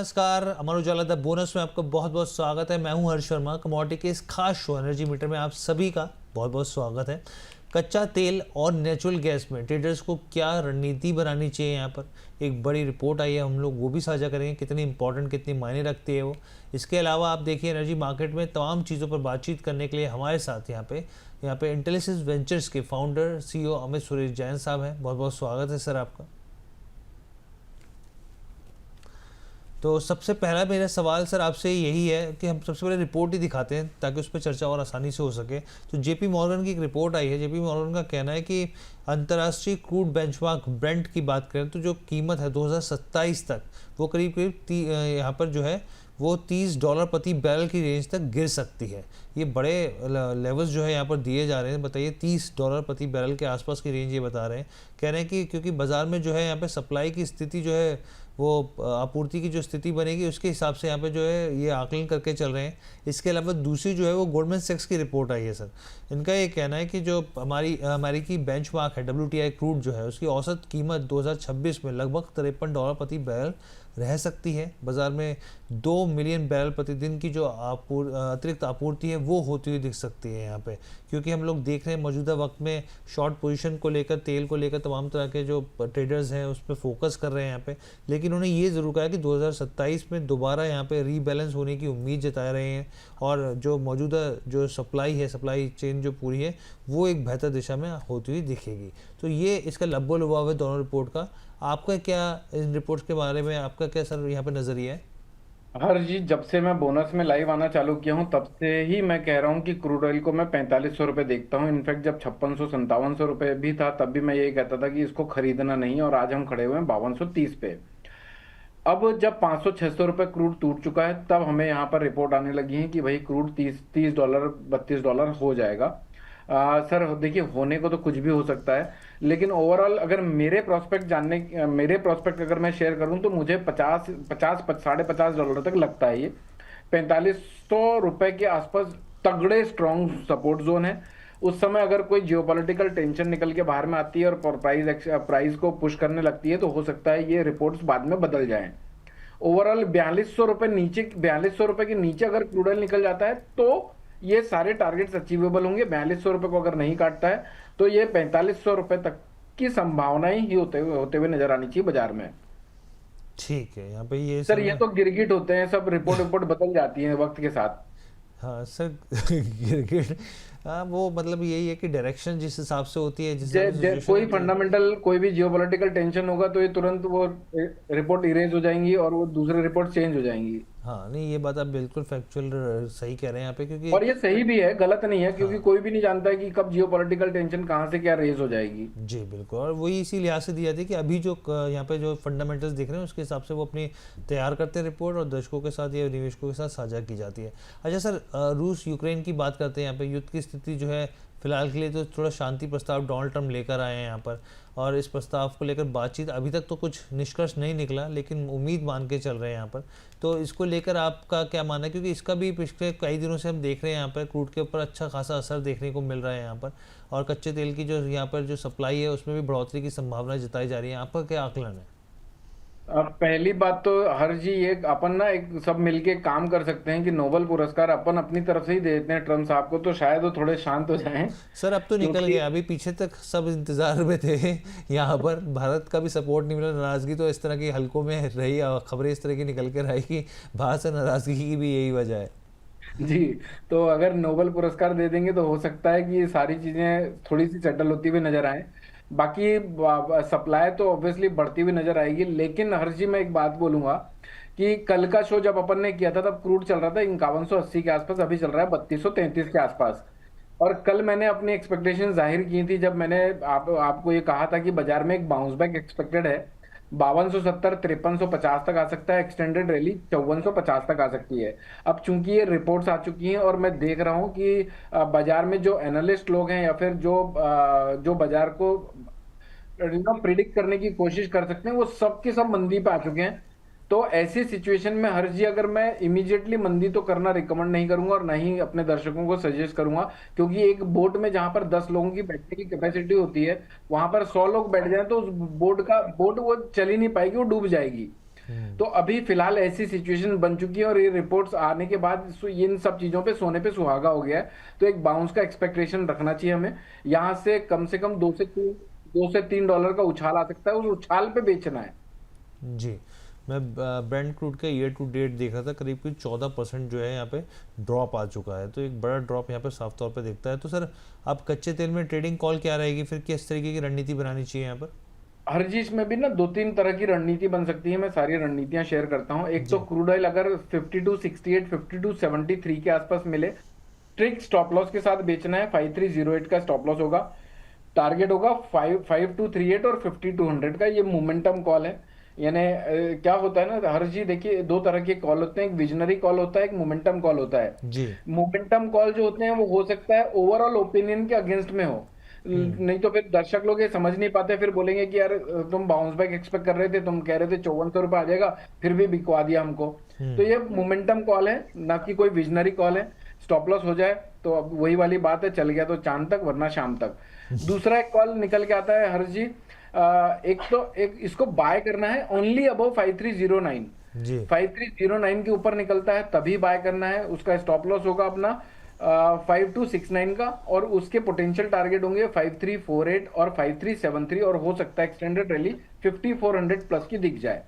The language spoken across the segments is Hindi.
नमस्कार, अमर उजाला द बोनस में आपका बहुत बहुत स्वागत है। मैं हूं हर्ष शर्मा। कमोडिटी के इस खास शो एनर्जी मीटर में आप सभी का बहुत बहुत स्वागत है। कच्चा तेल और नेचुरल गैस में ट्रेडर्स को क्या रणनीति बनानी चाहिए, यहाँ पर एक बड़ी रिपोर्ट आई है, हम लोग वो भी साझा करेंगे, कितनी इंपॉर्टेंट कितनी मायने रखती है वो। इसके अलावा आप देखिए एनर्जी मार्केट में तमाम चीज़ों पर बातचीत करने के लिए हमारे साथ यहाँ पे इंटेलिसेंस वेंचर्स के फाउंडर CEO अमित सुरेश जैन साहब हैं। बहुत बहुत स्वागत है सर आपका। तो सबसे पहला मेरा सवाल सर आपसे यही है कि हम सबसे पहले रिपोर्ट ही दिखाते हैं ताकि उस पर चर्चा और आसानी से हो सके। तो जेपी मॉर्गन की एक रिपोर्ट आई है। जेपी मॉर्गन का कहना है कि अंतर्राष्ट्रीय क्रूड बेंचमार्क ब्रेंट की बात करें तो जो कीमत है 2027 तक वो करीब करीब यहाँ पर जो है वो $30 प्रति बैरल की रेंज तक गिर सकती है। ये बड़े लेवल्स जो है यहाँ पर दिए जा रहे हैं। बताइए $30 प्रति बैरल के आसपास की रेंज ये बता रहे हैं। कह रहे हैं कि क्योंकि बाज़ार में जो है यहाँ पे सप्लाई की स्थिति जो है वो आपूर्ति की जो स्थिति बनेगी उसके हिसाब से यहाँ पे जो है ये आकलन करके चल रहे हैं। इसके अलावा दूसरी जो है वो गोल्डमैन सैक्स की रिपोर्ट आई है सर। इनका ये कहना है कि जो हमारी अमेरिकी बेंचमार्क है WTI क्रूड जो है उसकी औसत कीमत 2026 में लगभग $53 प्रति बैरल रह सकती है। बाज़ार में 2 मिलियन बैरल प्रतिदिन की जो अतिरिक्त आपूर्ति है वो होती हुई दिख सकती है यहाँ पे, क्योंकि हम लोग देख रहे हैं मौजूदा वक्त में शॉर्ट पोजीशन को लेकर, तेल को लेकर तमाम तरह के जो ट्रेडर्स हैं उस पर फोकस कर रहे हैं यहाँ पे। लेकिन उन्होंने ये ज़रूर कहा कि 2027 में दोबारा यहाँ पे रीबैलेंस होने की उम्मीद जता रहे हैं और जो मौजूदा जो सप्लाई चेन जो पूरी है वो एक बेहतर दिशा में होती हुई दिखेगी। तो ये इसका लब्बो लुभाव है दोनों रिपोर्ट का। आपका क्या इन रिपोर्ट्स के बारे में आपका क्या सर यहाँ पे नजरिया है? हर जी, जब से मैं बोनस में लाइव आना चालू किया हूं तब से ही मैं कह रहा हूं कि क्रूड ऑयल को मैं 4500 रुपये देखता हूं। इनफैक्ट जब 5600-5700 रुपये भी था तब भी मैं यही कहता था कि इसको खरीदना नहीं, और आज हम खड़े हुए हैं 5230 पे। अब जब 500-600 रुपये क्रूड टूट चुका है तब हमें यहाँ पर रिपोर्ट आने लगी है कि भाई क्रूड $30 $32 हो जाएगा। सर देखिए, होने को तो कुछ भी हो सकता है, लेकिन ओवरऑल अगर मेरे प्रोस्पेक्ट अगर मैं शेयर करूं तो मुझे 50 $50 तक लगता है। ये 4500 रुपये के आसपास तगड़े स्ट्रॉन्ग सपोर्ट जोन है। उस समय अगर कोई जियोपॉलिटिकल टेंशन निकल के बाहर में आती है और प्राइस को पुश करने लगती है तो हो सकता है ये रिपोर्ट्स बाद में बदल जाएं। ओवरऑल 4200 रुपये के नीचे अगर क्रूड ऑयल निकल जाता है तो ये सारे टारगेट्स अचीवेबल होंगे। 4200 रुपये को अगर नहीं काटता है तो ये 4500 रुपये तक की संभावनाएं ही होते हुए नजर आनी चाहिए बाजार में। ठीक है, यहाँ पे ये सर ये तो गिरगिट होते हैं, सब रिपोर्ट बदल जाती है वक्त के साथ। हाँ सर गिरगिट, हाँ वो मतलब यही है कि डायरेक्शन जिस हिसाब से होती है, जिस हिसाब से सिचुएशन कोई होती है। फंडामेंटल कोई भी जियोपॉलिटिकल टेंशन होगा तो ये तुरंत वो रिपोर्ट इरेज हो जाएंगी और वो दूसरे रिपोर्ट चेंज हो जाएंगी। हाँ नहीं, ये बात आप बिल्कुल फैक्चुअल सही कह रहे हैं यहाँ पे, क्योंकि और ये सही भी है, गलत नहीं है, क्योंकि हाँ कोई भी नहीं जानता है कि कब जियोपॉलिटिकल टेंशन कहाँ से क्या रेज हो जाएगी। जी बिल्कुल, और वही इसी लिहाज से दी जाती है कि अभी जो यहाँ पे जो फंडामेंटल्स दिख रहे हैं उसके हिसाब से वो अपनी तैयार करते हैं रिपोर्ट और दर्शकों के साथ या निवेशकों के साथ साझा की जाती है। अच्छा सर, रूस यूक्रेन की बात करते हैं। यहाँ पे युद्ध की स्थिति जो है फिलहाल के लिए तो थोड़ा शांति प्रस्ताव डोनाल्ड ट्रम्प लेकर आए हैं यहाँ पर, और इस प्रस्ताव को लेकर बातचीत अभी तक तो कुछ निष्कर्ष नहीं निकला, लेकिन उम्मीद मान के चल रहे हैं यहाँ पर। तो इसको लेकर आपका क्या मानना है, क्योंकि इसका भी पिछले कई दिनों से हम देख रहे हैं यहाँ पर क्रूड के ऊपर अच्छा खासा असर देखने को मिल रहा है यहाँ पर, और कच्चे तेल की जो यहाँ पर जो सप्लाई है उसमें भी बढ़ोतरी की संभावना जताई जा रही है। आपका क्या आकलन है? अब पहली बात तो हर जी, ये अपन ना एक सब मिलके काम कर सकते हैं कि नोबेल पुरस्कार अपन अपनी तरफ से ही दे देते हैं ट्रम्प साहब को, तो शायद वो थोड़े शांत हो जाएं। सर अब तो निकल क्योंकि गया, अभी पीछे तक सब इंतजार में थे यहाँ पर भारत का भी सपोर्ट नहीं मिला, नाराजगी तो इस तरह की हलकों में रही, खबरें इस तरह की निकल कर आई कि भारत से नाराजगी की भी यही वजह है। जी, तो अगर नोबेल पुरस्कार दे देंगे तो हो सकता है कि ये सारी चीजें थोड़ी सी सेटल होती हुई नजर आए। बाकी सप्लाई तो ऑब्वियसली बढ़ती हुई नजर आएगी, लेकिन हर जी मैं एक बात बोलूंगा कि कल का शो जब अपन ने किया था तब क्रूड चल रहा था 5180 के आसपास, अभी चल रहा है 3233 के आसपास। और कल मैंने अपनी एक्सपेक्टेशन जाहिर की थी जब मैंने आपको ये कहा था कि बाजार में एक बाउंस बैक एक्सपेक्टेड है। 5270 5350 तक आ सकता है, एक्सटेंडेड रैली 5450 तक आ सकती है। अब चूंकि ये रिपोर्ट्स आ चुकी हैं और मैं देख रहा हूं कि बाजार में जो एनालिस्ट लोग हैं या फिर जो बाजार को प्रिडिक्ट करने की कोशिश कर सकते हैं वो सब के सब मंदी पे आ चुके हैं। तो ऐसी सिचुएशन में हर जी, अगर मैं इमीडिएटली मंदी तो करना रिकमेंड नहीं करूंगा और ना ही अपने दर्शकों को सजेस्ट करूंगा, क्योंकि एक बोट में जहां पर 10 लोगों की बैठने की कैपेसिटी होती है वहां पर 100 लोग बैठ जाएं तो उस बोट वो चल ही नहीं पाएगी, वो डूब जाएगी। तो अभी फिलहाल ऐसी सिचुएशन बन चुकी है और ये रिपोर्ट्स आने के बाद इन सब चीजों पे सोने पे सुहागा हो गया है। तो एक बाउंस का एक्सपेक्टेशन रखना चाहिए हमें। यहाँ से कम $2 से $3 का उछाल आ सकता है, उस उछाल पे बेचना है। जी, मैं ब्रेंट क्रूड का ईयर टू डेट देखा था, करीब 14% जो है यहाँ पे ड्रॉप आ चुका है, तो एक बड़ा ड्रॉप यहाँ पे साफ तौर पे दिखता है। तो सर आप कच्चे तेल में ट्रेडिंग कॉल क्या रहेगी, फिर किस तरीके की रणनीति बनानी चाहिए यहाँ पर? हर चीज में भी ना 2-3 तरह की रणनीति बन सकती है। मैं सारी रणनीतियां शेयर करता हूँ। एक तो जी क्रूड ऑयल अगर 5268 5273 के आसपास मिले, स्ट्रिक्ट स्टॉप लॉस के साथ बेचना है। 5308 का स्टॉप लॉस होगा, टारगेट होगा 5238 और 5200 का। ये मोमेंटम कॉल है। यानी क्या होता है ना, हर चीज देखिए, 2 तरह के कॉल होते हैं, एक विजनरी कॉल होता है, एक मोमेंटम कॉल होता है। जी। मोमेंटम कॉल जो होते हैं वो हो सकता है ओवरऑल ओपिनियन के अगेंस्ट में हो, हम्म। नहीं तो फिर दर्शक लोग ये समझ नहीं पाते, फिर बोलेंगे कि यार तुम बाउंस बैक एक्सपेक्ट कर रहे थे, तुम कह रहे थे 5400 रुपये आ जाएगा, फिर भी बिकवा दिया हमको। तो ये मोमेंटम कॉल है, ना कि कोई विजनरी कॉल है। स्टॉप लॉस हो जाए तो अब वही वाली बात है, चल गया तो चांद तक वरना शाम तक। दूसरा एक कॉल निकल के आता है हर जी, एक इसको बाय करना है ओनली अबव 5309। जी 5309 के ऊपर निकलता है तभी बाय करना है। उसका स्टॉप लॉस होगा अपना 5269 का, और उसके पोटेंशियल टारगेट होंगे 5348 और 5373, और हो सकता है एक्सटेंडेड रैली 5400 प्लस की दिख जाए।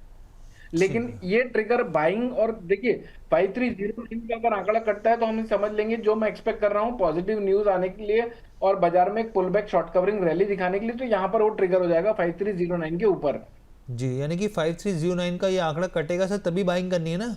ठीक लेकिन है। ये ट्रिगर बाइंग, और देखिए 5309 का अगर आंकड़ा कटता है तो हम समझ लेंगे जो मैं एक्सपेक्ट कर रहा हूँ पॉजिटिव न्यूज आने के लिए और बाजार में एक pull back short covering rally दिखाने के लिए, तो यहाँ पर वो ट्रिगर हो जाएगा 5309 के ऊपर। जी, यानी कि 5309 का ये आंकड़ा कटेगा सर, तभी बाइंग करनी है ना?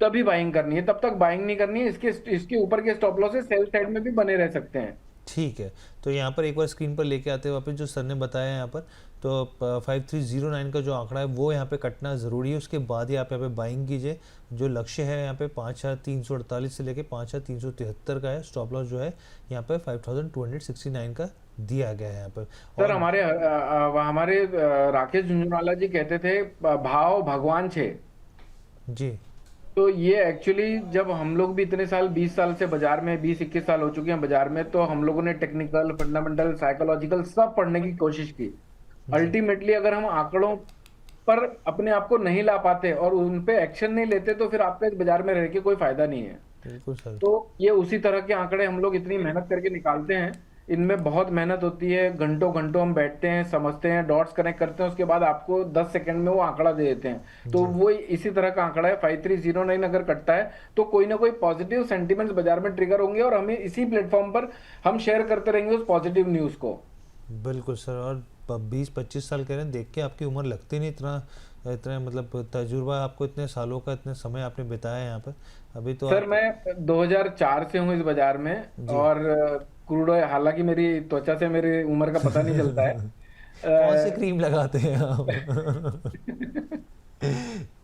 तभी बाइंग करनी है, तब तक बाइंग नहीं करनी है। इसके ऊपर के स्टॉप लॉस सेल साइड में भी बने रह सकते हैं। ठीक है, तो यहाँ पर एक बार स्क्रीन पर लेके आते हैं वापस जो सर ने बताया यहाँ पर, तो 5309 का जो आंकड़ा है वो यहाँ पे कटना ज़रूरी है, उसके बाद ही आप यहाँ पे बाइंग कीजिए। जो लक्ष्य है यहाँ पे 5348 से लेके 5373 का है। स्टॉप लॉस जो है यहाँ पे 5269 का दिया गया है यहाँ पर। सर और हमारे राकेश झुंझुनवाला जी कहते थे भाव भगवान छे। जी तो ये एक्चुअली जब हम लोग भी इतने साल 20 साल से बाजार में, 20-21 साल हो चुके हैं बाजार में, तो हम लोगों ने टेक्निकल, फंडामेंटल, साइकोलॉजिकल सब पढ़ने की कोशिश की। जी अल्टीमेटली अगर हम आंकड़ों पर अपने आप को नहीं ला पाते और उन पे एक्शन नहीं लेते तो फिर आपका इस बाजार में रह के कोई फायदा नहीं है। बिल्कुल सर। तो ये उसी तरह के आंकड़े हम लोग इतनी मेहनत करके निकालते हैं। इनमें बहुत मेहनत होती है, घंटों घंटों हम बैठते हैं, समझते हैं, डॉट्स कनेक्ट करते हैं, उसके बाद आपको 10 सेकंड में वो आंकड़ा दे देते हैं। तो जी वो इसी तरह का आंकड़ा है। 5309 अगर कटता है तो कोई ना कोई पॉजिटिव सेंटिमेंट्स बाजार में ट्रिगर होंगे और हमें इसी प्लेटफॉर्म पर हम शेयर करते रहेंगे उस पॉजिटिव न्यूज को। बिल्कुल सर। और 20-25 साल कह रहे हैं, देख के आपकी उम्र लगती नहीं, इतना इतना मतलब तजुर्बा आपको, इतने सालों का इतने समय आपने बिताया है यहाँ पर। अभी तो सर आप। मैं 2004 से हूँ इस बाजार में। जी और क्रूड ऑयल, हालांकि मेरी त्वचा से मेरी उम्र का पता नहीं चलता कौन सी है। क्रीम लगाते हैं आप?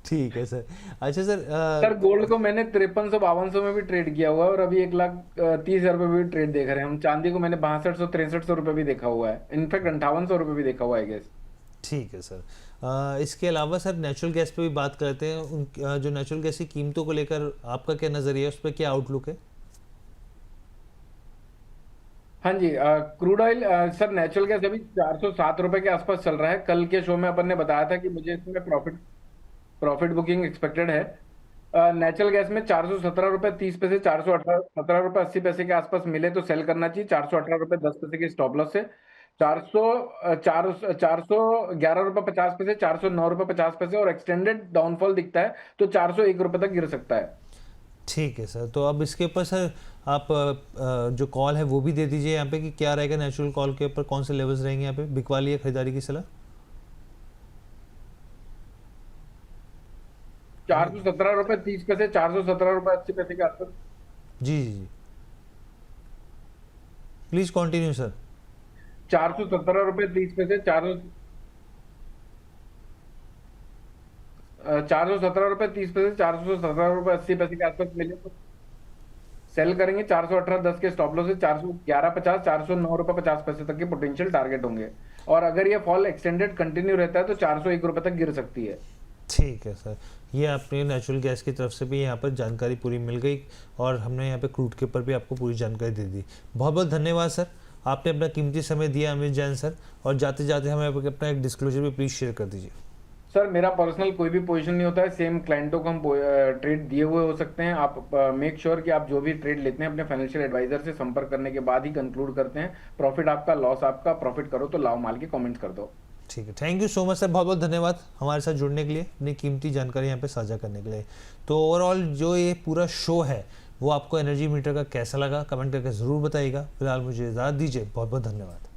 ठीक है सर। अच्छा सर सर गोल्ड को मैंने 5300-5200 में भी ट्रेड किया हुआ है और अभी 1,30,000 रुपये भी ट्रेड देख रहे हैं हम। चांदी को मैंने 6200-6300 रुपये भी देखा हुआ है, इनफैक्ट 5800 रुपये भी देखा हुआ है गेस। ठीक है सर। इसके अलावा सर नेचुरल गैस पे भी बात करते हैं। जो नेचुरल गैस की कीमतों को लेकर आपका क्या नज़रिया है, उस पर क्या आउटलुक है? हाँ जी, crude oil, sir natural gas अभी 407 रुपए के आसपास चल रहा है। कल के शो में अपन ने बताया था कि मुझे इसमें प्रॉफिट प्रॉफिट बुकिंग एक्सपेक्टेड है। नेचुरल गैस में 417 रुपये 30 पैसे, 417 रुपये 80 पैसे के आसपास मिले तो सेल करना चाहिए। 418 रुपये 10 पैसे के स्टॉप लॉस से 411 रुपये 50 पैसे, 409 रुपये 50 पैसे, और एक्सटेंडेड डाउनफॉल दिखता है तो 401 रुपये तक गिर सकता है। ठीक है सर। तो अब इसके ऊपर सर आप जो कॉल है वो भी दे दीजिए यहाँ पे कि क्या रहेगा नेचुरल कॉल के ऊपर, कौन से लेवल्स रहेंगे यहाँ पे, बिकवा लिए खरीदारी की सलाह? 417 रुपये 30 पैसे, 417 रुपये 80 पैसे के आसपास। जी जी जी, प्लीज़ कंटिन्यू सर। 417 रुपये 30 पैसे, 417 रुपये 30 पैसे, 417 रुपये 80 पैसे के आसपास मिले तो सेल करेंगे। 418 10 के स्टॉप लॉस से 411 50, 409 रुपये 50 पैसे तक के पोटेंशियल टारगेट होंगे। और अगर ये फॉल एक्सटेंडेड कंटिन्यू रहता है तो 401 रुपये तक गिर सकती है। ठीक है सर। ये आपने नेचुरल गैस की तरफ से भी यहाँ पर जानकारी पूरी मिल गई, और हमने यहाँ पे क्रूड के ऊपर भी आपको पूरी जानकारी दे दी। बहुत बहुत धन्यवाद सर, आपने अपना कीमती समय दिया अमित जैन सर। और जाते जाते हमें अपना एक डिस्क्लोजर भी प्लीज़ शेयर कर दीजिए। सर मेरा पर्सनल कोई भी पोजीशन नहीं होता है, सेम क्लाइंटों को हम ट्रेड दिए हुए हो सकते हैं। आप मेक श्योर कि आप जो भी ट्रेड लेते हैं अपने फाइनेंशियल एडवाइजर से संपर्क करने के बाद ही कंक्लूड करते हैं। प्रॉफिट आपका, लॉस आपका, प्रॉफिट करो तो लाओ माल के कमेंट्स कर दो। ठीक है, thank you so much sir, बहुत बहुत धन्यवाद हमारे साथ जुड़ने के लिए, अपनी कीमती जानकारी यहाँ पे साझा करने के लिए। तो ओवरऑल जो ये पूरा शो है वो आपको एनर्जी मीटर का कैसा लगा कमेंट करके ज़रूर बताइएगा। फिलहाल मुझे इजाज़त दीजिए, बहुत बहुत धन्यवाद।